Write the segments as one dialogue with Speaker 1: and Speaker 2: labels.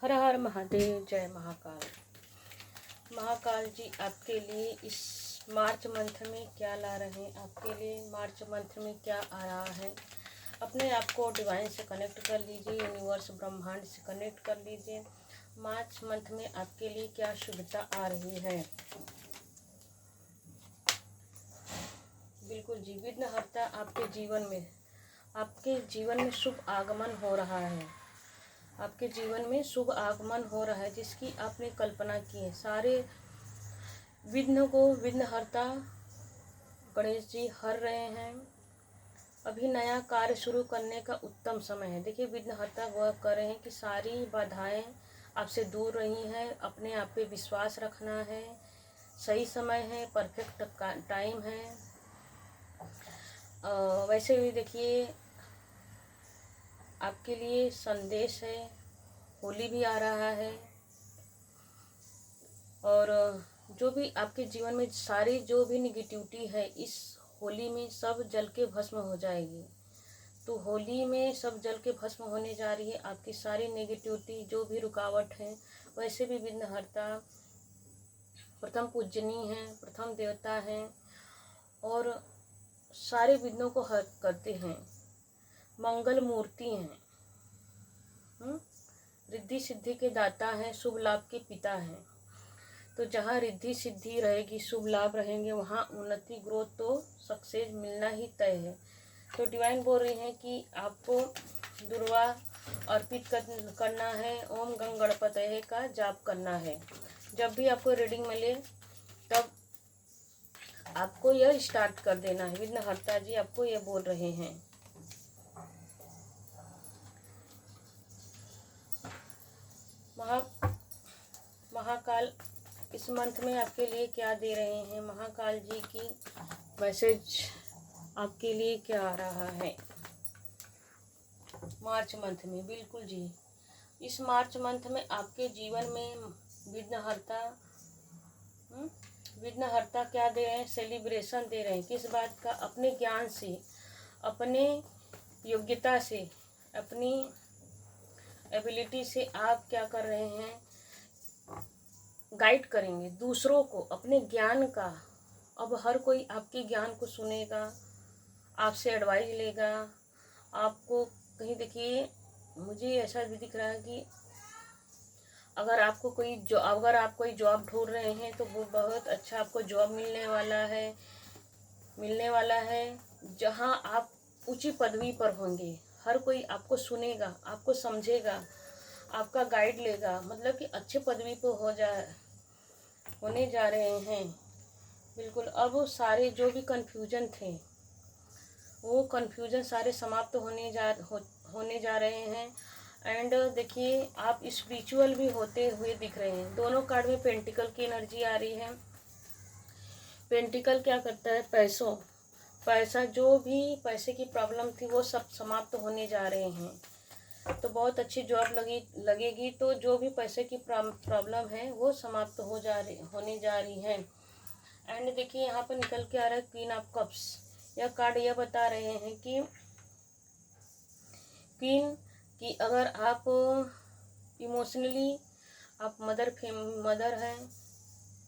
Speaker 1: हर हर महादेव, जय महाकाल। महाकाल जी आपके लिए इस मार्च मंथ में क्या ला रहे हैं, आपके लिए मार्च मंथ में क्या आ रहा है। अपने आप को डिवाइन से कनेक्ट कर लीजिए, यूनिवर्स ब्रह्मांड से कनेक्ट कर लीजिए। मार्च मंथ में आपके लिए क्या शुभता आ रही है। बिल्कुल जी, विघ्नहर्ता आपके जीवन में शुभ आगमन हो रहा है। आपके जीवन में शुभ आगमन हो रहा है जिसकी आपने कल्पना की है। सारे विघ्न को विघ्नहर्ता गणेश जी हर रहे हैं। अभी नया कार्य शुरू करने का उत्तम समय है। देखिए, विघ्नहर्ता वह कर रहे हैं कि सारी बाधाएं आपसे दूर रही हैं। अपने आप पे विश्वास रखना है। सही समय है, परफेक्ट टाइम है। वैसे भी देखिए, आपके लिए संदेश है। होली भी आ रहा है और जो भी आपके जीवन में सारी जो भी निगेटिविटी है इस होली में सब जल के भस्म हो जाएगी। तो होली में सब जल के भस्म होने जा रही है। आपकी सारी नेगेटिविटी जो भी रुकावट है, वैसे भी विघ्नहर्ता प्रथम पूजनीय हैं, प्रथम देवता हैं और सारे विघ्नों को हर करते हैं। मंगल मूर्ति हैं, रिद्धि सिद्धि के दाता हैं, शुभ लाभ के पिता हैं। तो जहाँ रिद्धि सिद्धि रहेगी, शुभ लाभ रहेंगे, वहाँ उन्नति, ग्रोथ, तो सक्सेस मिलना ही तय है। तो डिवाइन बोल रही हैं कि आपको दुर्वा अर्पित करना है, ओम गंग गणपतये का जाप करना है। जब भी आपको रीडिंग मिले तब आपको यह स्टार्ट कर देना है। विघ्नहर्ता जी आपको यह बोल रहे हैं। महाकाल इस मंथ में आपके लिए क्या दे रहे हैं। महाकाल जी की मैसेज आपके लिए क्या आ रहा है मार्च मंथ में। बिल्कुल जी, इस मार्च मंथ में आपके जीवन में विघ्नहर्ता क्या दे रहे हैं, सेलिब्रेशन दे रहे हैं। किस बात का? अपने ज्ञान से, अपने योग्यता से, अपनी एबिलिटी से आप क्या कर रहे हैं, गाइड करेंगे दूसरों को अपने ज्ञान का। अब हर कोई आपके ज्ञान को सुनेगा, आपसे एडवाइस लेगा। आपको कहीं, देखिए मुझे ऐसा भी दिख रहा है कि अगर आप कोई जॉब ढूंढ रहे हैं तो वो बहुत अच्छा आपको जॉब मिलने वाला है जहां आप ऊंची पदवी पर होंगे। हर कोई आपको सुनेगा, आपको समझेगा, आपका गाइड लेगा। मतलब कि अच्छे पदवी पर होने जा रहे हैं। बिल्कुल, अब सारे जो भी कन्फ्यूजन थे वो कन्फ्यूजन सारे समाप्त होने जा रहे हैं। एंड देखिए, आप स्पिरिचुअल भी होते हुए दिख रहे हैं। दोनों कार्ड में पेंटिकल की एनर्जी आ रही है। पेंटिकल क्या करता है? पैसा, जो भी पैसे की प्रॉब्लम थी वो सब समाप्त होने जा रहे हैं। तो बहुत अच्छी जॉब लगेगी। तो जो भी पैसे की प्रॉब्लम है वो समाप्त होने जा रही है। एंड देखिए, यहाँ पर निकल के आ रहा है क्वीन ऑफ कप्स। यह कार्ड यह बता रहे हैं कि क्वीन कि अगर आप इमोशनली आप मदर हैं,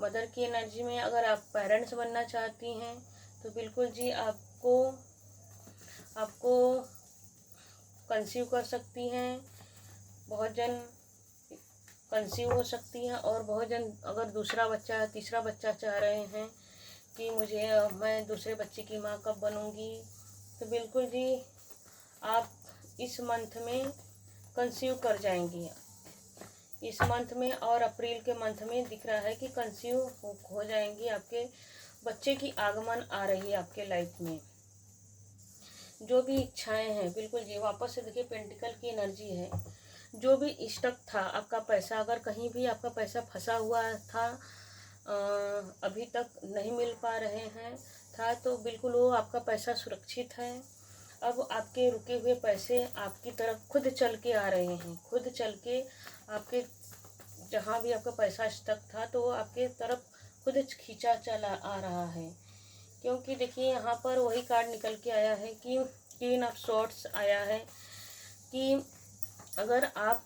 Speaker 1: मदर की एनर्जी में अगर आप पेरेंट्स बनना चाहती हैं तो बिल्कुल जी आपको कंसीव कर सकती हैं। बहुत जन कंसीव हो सकती हैं और बहुत जन अगर तीसरा बच्चा चाह रहे हैं कि मैं दूसरे बच्चे की माँ कब बनूंगी, तो बिल्कुल जी आप इस मंथ में कंसीव कर जाएंगी। इस मंथ में और अप्रैल के मंथ में दिख रहा है कि कंसीव हो जाएंगी। आपके बच्चे की आगमन आ रही है आपके लाइफ में। जो भी इच्छाएं हैं, बिल्कुल जी वापस से देखिए पेंटिकल की एनर्जी है। जो भी स्टक था आपका पैसा, अगर कहीं भी आपका पैसा फंसा हुआ था, अभी तक नहीं मिल पा रहे हैं तो बिल्कुल वो आपका पैसा सुरक्षित है। अब आपके रुके हुए पैसे आपकी तरफ खुद चल के आ रहे हैं। खुद चल के आपके जहाँ भी आपका पैसा स्टक था तो वो आपके तरफ खुद खींचा चला आ रहा है। क्योंकि देखिए, यहाँ पर वही कार्ड निकल के आया है कि क्वीन ऑफ सॉर्ड्स आया है कि अगर आप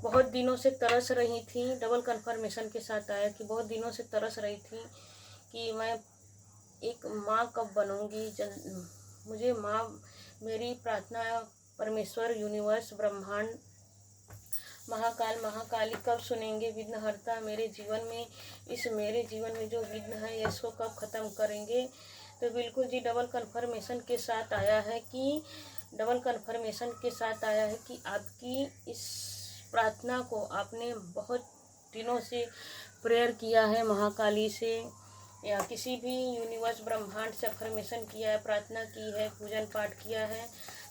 Speaker 1: बहुत दिनों से तरस रही थी, डबल कन्फर्मेशन के साथ आया कि बहुत दिनों से तरस रही थी कि मैं एक माँ कब बनूंगी। मुझे माँ, मेरी प्रार्थना परमेश्वर, यूनिवर्स, ब्रह्मांड, महाकाल, महाकाली कब सुनेंगे, विघ्नहर्ता मेरे जीवन में, इस मेरे जीवन में जो विघ्न है इसको कब ख़त्म करेंगे। तो बिल्कुल जी डबल कन्फर्मेशन के साथ आया है कि आपकी इस प्रार्थना को आपने बहुत दिनों से प्रेयर किया है महाकाली से, या किसी भी यूनिवर्स ब्रह्मांड से अफर्मेशन किया है, प्रार्थना की है, पूजन पाठ किया है,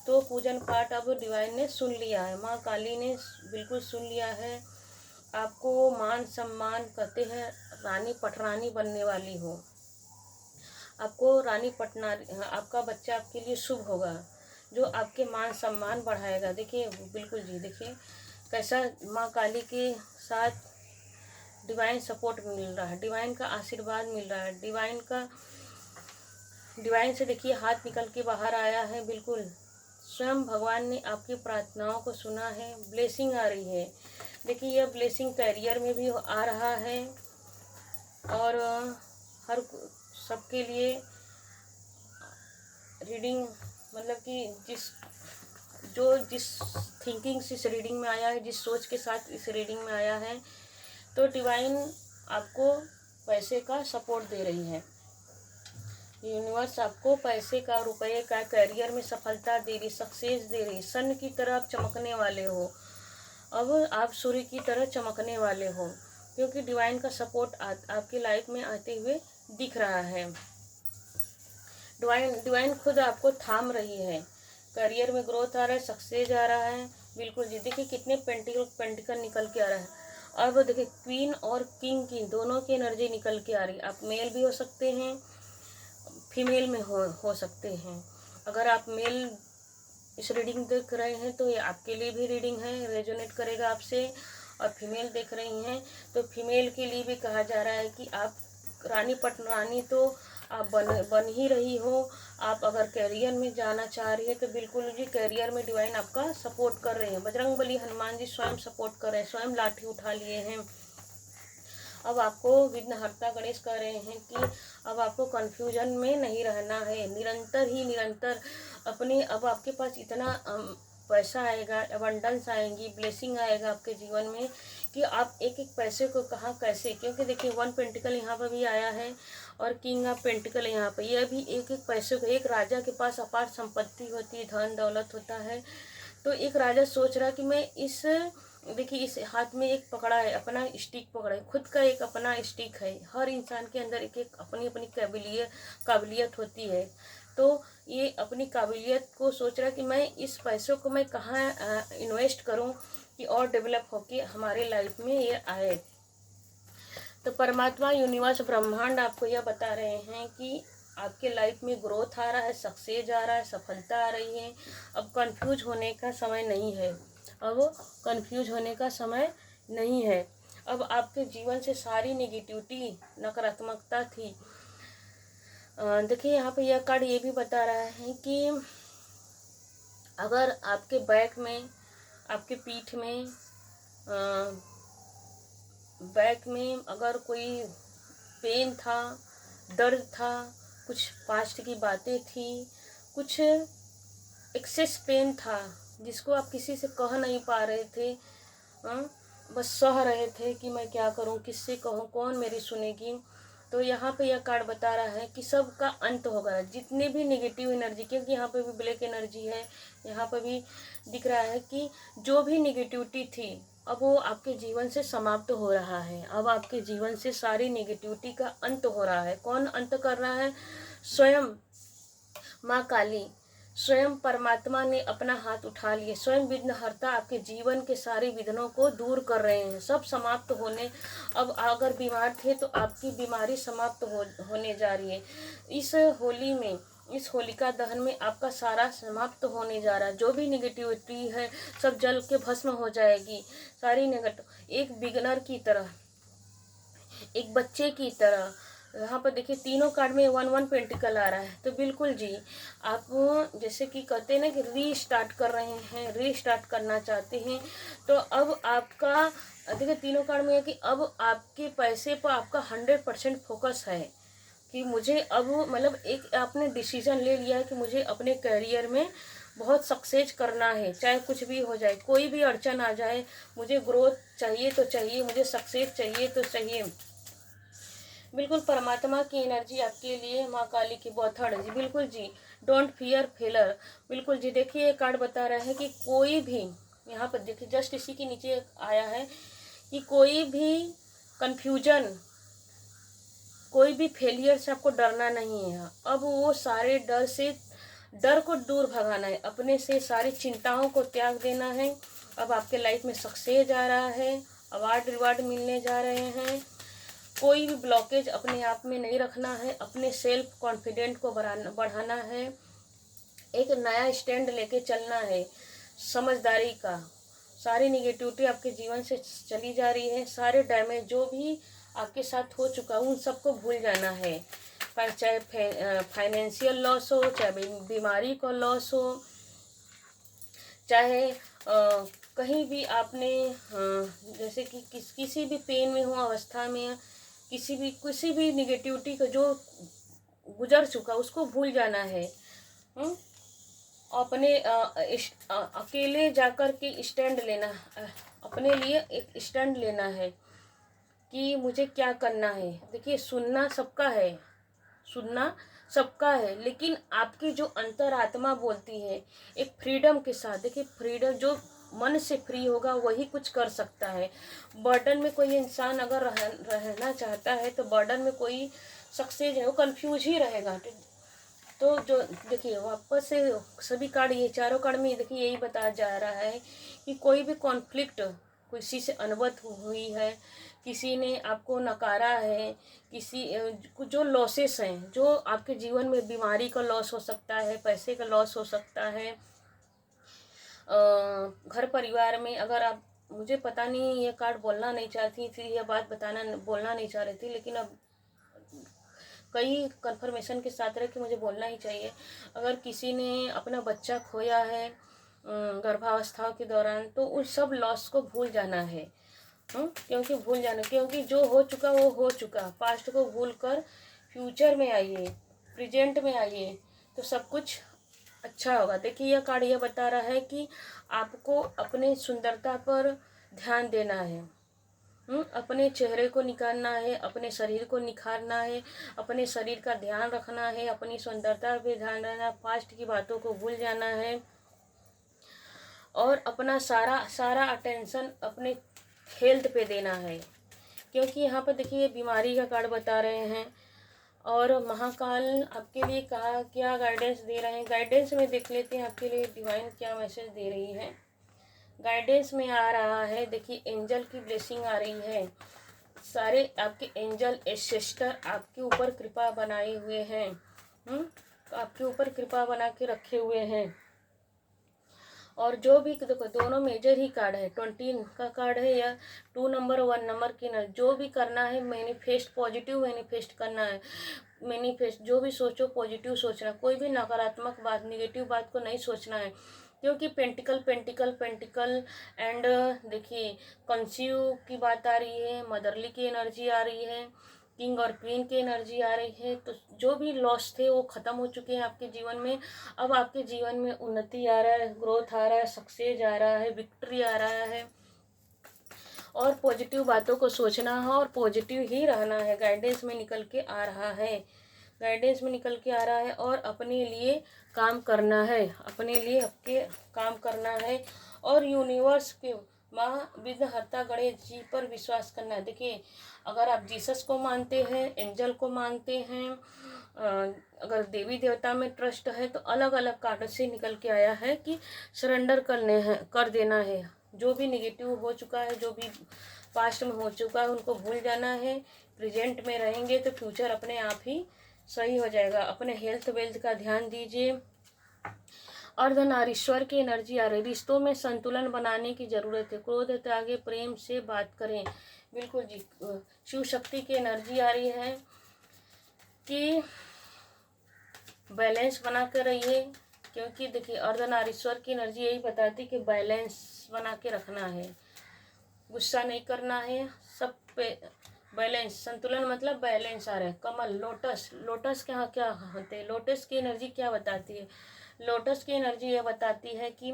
Speaker 1: तो पूजन पाठ अब डिवाइन ने सुन लिया है, माँ काली ने बिल्कुल सुन लिया है। आपको मान सम्मान, कहते हैं रानी पटरानी बनने वाली हो, आपको रानी पटना, आपका बच्चा आपके लिए शुभ होगा जो आपके मान सम्मान बढ़ाएगा। देखिए बिल्कुल जी, देखिए कैसा माँ काली के साथ डिवाइन सपोर्ट मिल रहा है, डिवाइन का आशीर्वाद मिल रहा है, डिवाइन से देखिए हाथ निकल के बाहर आया है। बिल्कुल स्वयं भगवान ने आपकी प्रार्थनाओं को सुना है, ब्लेसिंग आ रही है। देखिए यह ब्लेसिंग करियर में भी आ रहा है और हर सबके लिए रीडिंग, मतलब कि जिस थिंकिंग से इस रीडिंग में आया है, जिस सोच के साथ इस रीडिंग में आया है, तो डिवाइन आपको पैसे का सपोर्ट दे रही है, यूनिवर्स आपको पैसे का, रुपए का, करियर में सफलता दे रही, सक्सेस दे रही। सन की तरह आप चमकने वाले हो, अब आप सूर्य की तरह चमकने वाले हो, क्योंकि डिवाइन का सपोर्ट आपकी लाइफ में आते हुए दिख रहा है। डिवाइन खुद आपको थाम रही है, करियर में ग्रोथ आ रहा है, सक्सेस आ रहा है। बिल्कुल जी, देखिए कितने पेंटिकल निकल के आ रहा है। अब देखिए क्वीन और किंग की दोनों की एनर्जी निकल के आ रही है। आप मेल भी हो सकते हैं, फीमेल में हो सकते हैं। अगर आप मेल इस रीडिंग देख रहे हैं तो ये आपके लिए भी रीडिंग है, रेजोनेट करेगा आपसे। और फीमेल देख रही हैं तो फीमेल के लिए भी कहा जा रहा है कि आप रानी पटरानी तो आप बन ही रही हो। आप अगर करियर में जाना चाह रही है तो बिल्कुल जी करियर में डिवाइन आपका सपोर्ट कर रहे हैं। बजरंगबली हनुमान जी स्वयं सपोर्ट कर रहे हैं, स्वयं लाठी उठा लिए हैं। अब आपको विघ्नहर्ता गणेश कह रहे हैं कि अब आपको कन्फ्यूजन में नहीं रहना है, निरंतर अपने, अब आपके पास इतना पैसा आएगा, अबंडेंस आएंगी, ब्लेसिंग आएगा आपके जीवन में कि आप एक एक पैसे को कहाँ कैसे, क्योंकि देखिए 1 पेंटिकल यहाँ पर भी आया है और किंग ऑफ पेंटिकल यहाँ पर, यह भी एक एक पैसे को, एक राजा के पास अपार संपत्ति होती है, धन दौलत होता है। तो एक राजा सोच रहा कि मैं देखिए इस हाथ में एक पकड़ा है, अपना स्टिक पकड़ा है, खुद का एक अपना स्टिक है। हर इंसान के अंदर एक एक अपनी अपनी काबिलियत होती है। तो ये अपनी काबिलियत को सोच रहा कि मैं इस पैसों को मैं कहाँ इन्वेस्ट करूँ कि और डेवलप होके हमारे लाइफ में ये आए। तो परमात्मा, यूनिवर्स, ब्रह्मांड आपको यह बता रहे हैं कि आपके लाइफ में ग्रोथ आ रहा है, सक्सेस आ रहा है, सफलता आ रही है। अब कंफ्यूज होने का समय नहीं है, अब आपके जीवन से सारी नेगेटिविटी, नकारात्मकता थी। देखिए यहाँ पे यह कार्ड ये भी बता रहा है कि अगर आपके बैक में, आपके पीठ में, बैक में अगर कोई पेन था, दर्द था, कुछ पास्ट की बातें थी, कुछ एक्सेस पेन था जिसको आप किसी से कह नहीं पा रहे थे, बस सह रहे थे कि मैं क्या करूं, किससे कहूं, कौन मेरी सुनेगी। तो यहाँ पे यह कार्ड बता रहा है कि सब का अंत होगा, जितने भी नेगेटिव एनर्जी, क्योंकि यहाँ पे भी ब्लैक एनर्जी है, यहाँ पे भी दिख रहा है कि जो भी नेगेटिविटी थी अब वो आपके जीवन से समाप्त हो रहा है। अब आपके जीवन से सारी नेगेटिविटी का अंत हो रहा है। कौन अंत कर रहा है? स्वयं माँ काली, स्वयं परमात्मा ने अपना हाथ उठा लिए, स्वयं विघ्नहर्ता आपके जीवन के सारे विघ्नों को दूर कर रहे हैं, सब समाप्त होने। अब अगर बीमार थे तो आपकी बीमारी समाप्त होने जा रही है। इस होली में, इस होलिका दहन में आपका सारा समाप्त होने जा रहा है। जो भी निगेटिविटी है सब जल के भस्म हो जाएगी, सारी नेगेटिव। एक बिगनर की तरह, एक बच्चे की तरह यहाँ पर देखिए तीनों कार्ड में 1 1 पेंटिकल आ रहा है। तो बिल्कुल जी, आप जैसे कि कहते हैं ना कि रीस्टार्ट कर रहे हैं, रीस्टार्ट करना चाहते हैं, तो अब आपका देखिए तीनों कार्ड में है कि अब आपके पैसे पर आपका 100% फोकस है कि मुझे अब मतलब एक आपने डिसीजन ले लिया है कि मुझे अपने करियर में बहुत सक्सेस करना है, चाहे कुछ भी हो जाए, कोई भी अड़चन आ जाए, मुझे ग्रोथ चाहिए तो चाहिए, मुझे सक्सेस चाहिए तो चाहिए। बिल्कुल परमात्मा की एनर्जी आपके लिए, माँ काली की बौथड़ जी, बिल्कुल जी, डोंट फियर फेलर। बिल्कुल जी, देखिए ये कार्ड बता रहा है कि कोई भी, यहाँ पर देखिए जस्ट इसी के नीचे आया है कि कोई भी कंफ्यूजन, कोई भी फेलियर से आपको डरना नहीं है। अब वो सारे डर को दूर भगाना है, अपने से सारी चिंताओं को त्याग देना है। अब आपके लाइफ में सक्सेस आ रहा है, अवार्ड रिवार्ड मिलने जा रहे हैं। कोई भी ब्लॉकेज अपने आप में नहीं रखना है, अपने सेल्फ कॉन्फिडेंट को बढ़ाना है, एक नया स्टैंड लेके चलना है समझदारी का। सारी निगेटिविटी आपके जीवन से चली जा रही है, सारे डैमेज जो भी आपके साथ हो चुका उन सबको भूल जाना है। पर चाहे फाइनेंशियल लॉस हो, चाहे बीमारी का लॉस हो, चाहे कहीं भी आपने जैसे कि किसी भी पेन में हो अवस्था में, किसी भी निगेटिविटी का जो गुजर चुका उसको भूल जाना है। अपने अकेले जाकर के स्टैंड लेना, अपने लिए एक स्टैंड लेना है कि मुझे क्या करना है। देखिए सुनना सबका है, सुनना सबका है, लेकिन आपकी जो अंतरात्मा बोलती है एक फ्रीडम के साथ। देखिए फ्रीडम, जो मन से फ्री होगा वही कुछ कर सकता है। बर्डन में कोई इंसान अगर रहना चाहता है तो बर्डन में कोई सक्सेस है, वो कंफ्यूज ही रहेगा। तो जो देखिए वापस से सभी कार्ड, ये चारों कार्ड में देखिए यही बताया जा रहा है कि कोई भी कॉन्फ्लिक्ट किसी से अनबन हुई है, किसी ने आपको नकारा है, किसी जो लॉसेस हैं, जो आपके जीवन में बीमारी का लॉस हो सकता है, पैसे का लॉस हो सकता है, घर परिवार में अगर आप, मुझे पता नहीं ये कार्ड बोलना नहीं चाहती थी, ये बात बोलना नहीं चाह रही थी, लेकिन अब कई कंफर्मेशन के साथ रहे कि मुझे बोलना ही चाहिए। अगर किसी ने अपना बच्चा खोया है गर्भावस्था के दौरान, तो उस सब लॉस को भूल जाना है। क्योंकि जो हो चुका वो हो चुका। पास्ट को भूल कर फ्यूचर में आइए, प्रेजेंट में आइए, तो सब कुछ अच्छा होगा। देखिए यह कार्ड यह बता रहा है कि आपको अपने सुंदरता पर ध्यान देना है, अपने चेहरे को निखारना है, अपने शरीर को निखारना है, अपने शरीर का ध्यान रखना है, अपनी सुंदरता पे ध्यान देना, पास्ट की बातों को भूल जाना है और अपना सारा अटेंशन अपने हेल्थ पे देना है। क्योंकि यहाँ पर देखिए बीमारी का कार्ड बता रहे हैं और महाकाल आपके लिए कहा क्या गाइडेंस दे रहे हैं। गाइडेंस में देख लेते हैं आपके लिए डिवाइन क्या मैसेज दे रही है। गाइडेंस में आ रहा है, देखिए एंजल की ब्लेसिंग आ रही है। सारे आपके एंजल एंसेस्टर आपके ऊपर कृपा बनाए हुए हैं, आपके ऊपर कृपा बना के रखे हुए हैं। और जो भी देखो दोनों मेजर ही कार्ड है, 20 का कार्ड है या 2 नंबर 1 नंबर की न, जो भी करना है मैनिफेस्ट, पॉजिटिव मैनिफेस्ट करना है। मैनिफेस्ट जो भी सोचो पॉजिटिव सोचना, कोई भी नकारात्मक बात, नेगेटिव बात को नहीं सोचना है। क्योंकि पेंटिकल एंड देखिए कंसीव की बात आ रही है, मदरली की एनर्जी आ रही है, किंग और क्वीन की एनर्जी आ रही है। तो जो भी लॉस थे वो ख़त्म हो चुके हैं आपके जीवन में। अब आपके जीवन में उन्नति आ रहा है, ग्रोथ आ रहा है, सक्सेस आ रहा है, विक्ट्री आ रहा है और पॉजिटिव बातों को सोचना है और पॉजिटिव ही रहना है। गाइडेंस में निकल के आ रहा है, गाइडेंस में निकल के आ रहा है और अपने लिए काम करना है, अपने लिए आपके काम करना है और यूनिवर्स के माँ विघ्नहर्ता गणेश जी पर विश्वास करना है। देखिए अगर आप जीसस को मानते हैं, एंजल को मानते हैं, अगर देवी देवता में ट्रस्ट है, तो अलग अलग कार्ड से निकल के आया है कि सरेंडर कर देना है। जो भी निगेटिव हो चुका है, जो भी पास्ट में हो चुका है, उनको भूल जाना है। प्रेजेंट में रहेंगे तो फ्यूचर अपने आप ही सही हो जाएगा। अपने हेल्थ वेल्थ का ध्यान दीजिए। अर्धनारीश्वर की एनर्जी आ रही, रिश्तों में संतुलन बनाने की जरूरत है। क्रोध त्यागे, प्रेम से बात करें। बिल्कुल जी, शिव शक्ति की एनर्जी आ रही है। कि बैलेंस बना के रहिए, क्योंकि देखिए अर्धनारीश्वर की एनर्जी यही बताती कि बैलेंस बना के रखना है, गुस्सा नहीं करना है, सब पे बैलेंस, संतुलन मतलब बैलेंस आ रहा है। कमल, लोटस, लोटस के यहाँ क्या होते हैं, लोटस की एनर्जी क्या बताती है, लोटस की एनर्जी ये बताती है कि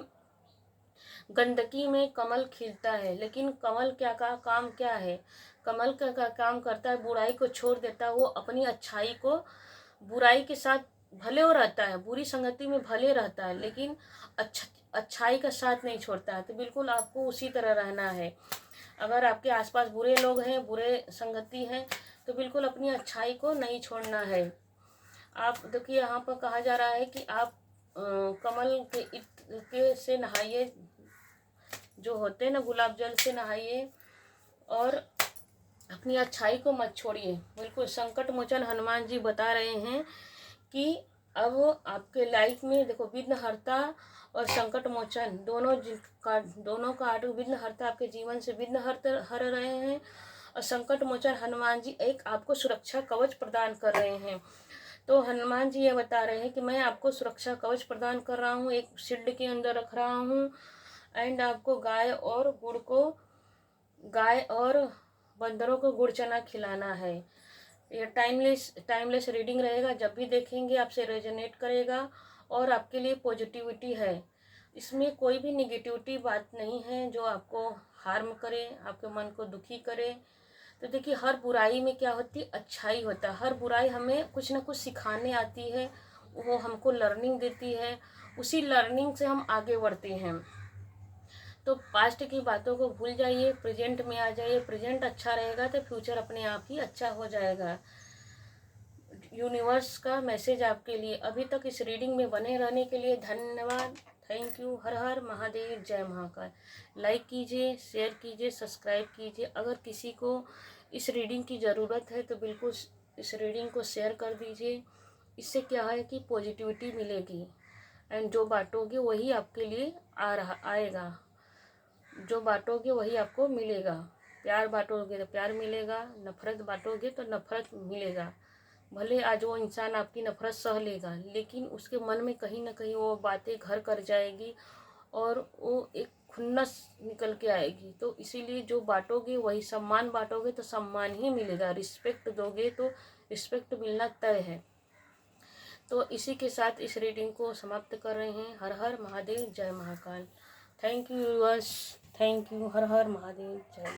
Speaker 1: गंदगी में कमल खिलता है, लेकिन कमल क्या का काम क्या है, कमल का काम करता है बुराई को छोड़ देता है, वो अपनी अच्छाई को, बुराई के साथ भले हो रहता है, बुरी संगति में भले रहता है, लेकिन अच्छाई का साथ नहीं छोड़ता है। तो बिल्कुल आपको उसी तरह रहना है। अगर आपके आसपास बुरे लोग हैं, बुरे संगति हैं, तो बिल्कुल अपनी अच्छाई को नहीं छोड़ना है। आप देखिए यहाँ पर कहा जा रहा है कि आप कमल के इत्र के से नहाइए, जो होते हैं ना गुलाब जल से नहाइए, और अपनी अच्छाई को मत छोड़िए। बिल्कुल संकट मोचन हनुमान जी बता रहे हैं कि अब आपके लाइफ में देखो विघ्नहर्ता और संकट मोचन दोनों का विघ्नहर्ता आपके जीवन से विघ्न हर रहे हैं, और संकट मोचन हनुमान जी एक आपको सुरक्षा कवच प्रदान कर रहे हैं। तो हनुमान जी ये बता रहे हैं कि मैं आपको सुरक्षा कवच प्रदान कर रहा हूँ, एक शील्ड के अंदर रख रहा हूँ, एंड आपको गाय और बंदरों को गुड़ चना खिलाना है। ये टाइमलेस रीडिंग रहेगा, जब भी देखेंगे आपसे रेजोनेट करेगा, और आपके लिए पॉजिटिविटी है। इसमें कोई भी निगेटिविटी बात नहीं है जो आपको हार्म करे, आपके मन को दुखी करे। तो देखिए हर बुराई में क्या होती है, अच्छाई होता है। हर बुराई हमें कुछ ना कुछ सिखाने आती है, वो हमको लर्निंग देती है, उसी लर्निंग से हम आगे बढ़ते हैं। तो पास्ट की बातों को भूल जाइए, प्रेजेंट में आ जाइए। प्रेजेंट अच्छा रहेगा तो फ्यूचर अपने आप ही अच्छा हो जाएगा। यूनिवर्स का मैसेज आपके लिए। अभी तक इस रीडिंग में बने रहने के लिए धन्यवाद। Thank you. Har Har Mahadev, Jai Mahakal. Like कीजिए, शेयर कीजिए, सब्सक्राइब कीजिए। अगर किसी को इस रीडिंग की ज़रूरत है तो बिल्कुल इस रीडिंग को शेयर कर दीजिए। इससे क्या है कि पॉजिटिविटी मिलेगी, एंड जो बांटोगे वही आपके लिए आएगा, जो बांटोगे वही आपको मिलेगा। प्यार बांटोगे तो प्यार मिलेगा, नफरत बांटोगे तो नफरत मिलेगा। भले आज वो इंसान आपकी नफरत सह लेगा, लेकिन उसके मन में कहीं ना कहीं वो बातें घर कर जाएगी, और वो एक खुन्नस निकल के आएगी। तो इसीलिए जो बांटोगे वही, सम्मान बांटोगे तो सम्मान ही मिलेगा, रिस्पेक्ट दोगे तो रिस्पेक्ट मिलना तय है। तो इसी के साथ इस रीडिंग को समाप्त कर रहे हैं। हर Har Mahadev, Jai Mahakal. Thank you viewers, thank you. Har Har Mahadev, जय।